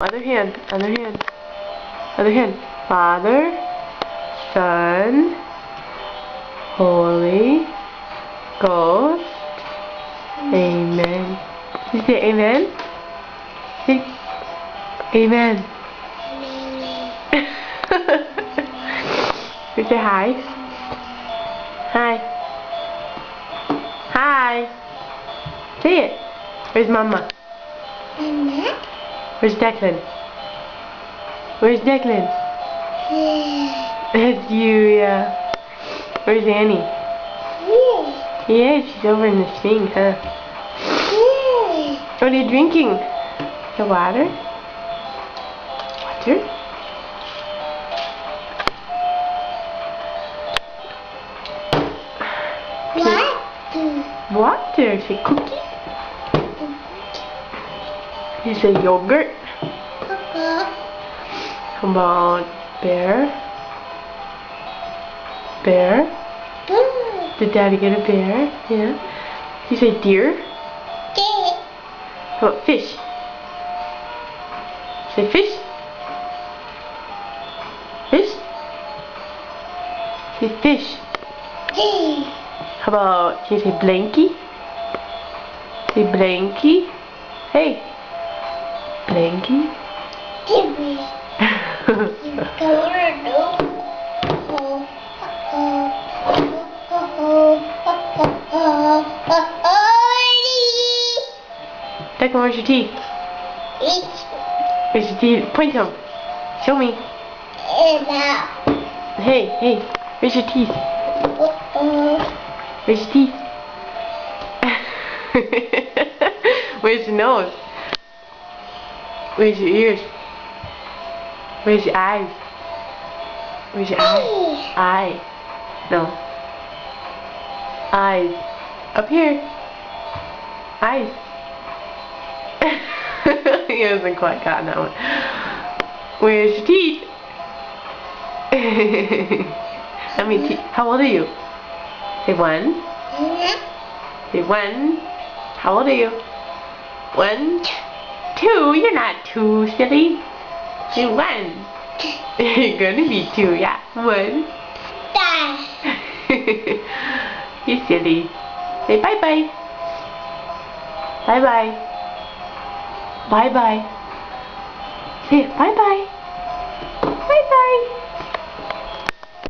Other hand, other hand, other hand. Father, Son, Holy Ghost. Amen. You say amen? Say amen. You say hi. Hi. Hi. Say it. Where's Mama? Where's Declan? Where's Declan? That's you, yeah. Where's Annie? Yeah, she's over in the sink, huh? What are you drinking? The water? Water? Water? Is it cookie? Is it yogurt? How about bear? Bear? Did Daddy get a bear? Yeah. You say deer? How about fish? Say fish? Fish? Say fish. How about, can you say blankie? Say blankie. Hey. Blankie. Declan, where's your teeth? Where's your teeth? Point them. Show me. Hey, hey, where's your teeth? Where's your teeth? Where's your nose? Where's your ears? Where's your eyes? Where's your eyes? Eye. No. Eyes. Up here. Eyes. He hasn't quite gotten that one. Where's your teeth? How many teeth? How old are you? Say one. Say one. How old are you? 1, 2. You're not 2, silly. Say 1. You're gonna be 2, yeah. 1. You silly. Say bye bye. Bye bye. Bye bye. Say bye bye. Bye bye.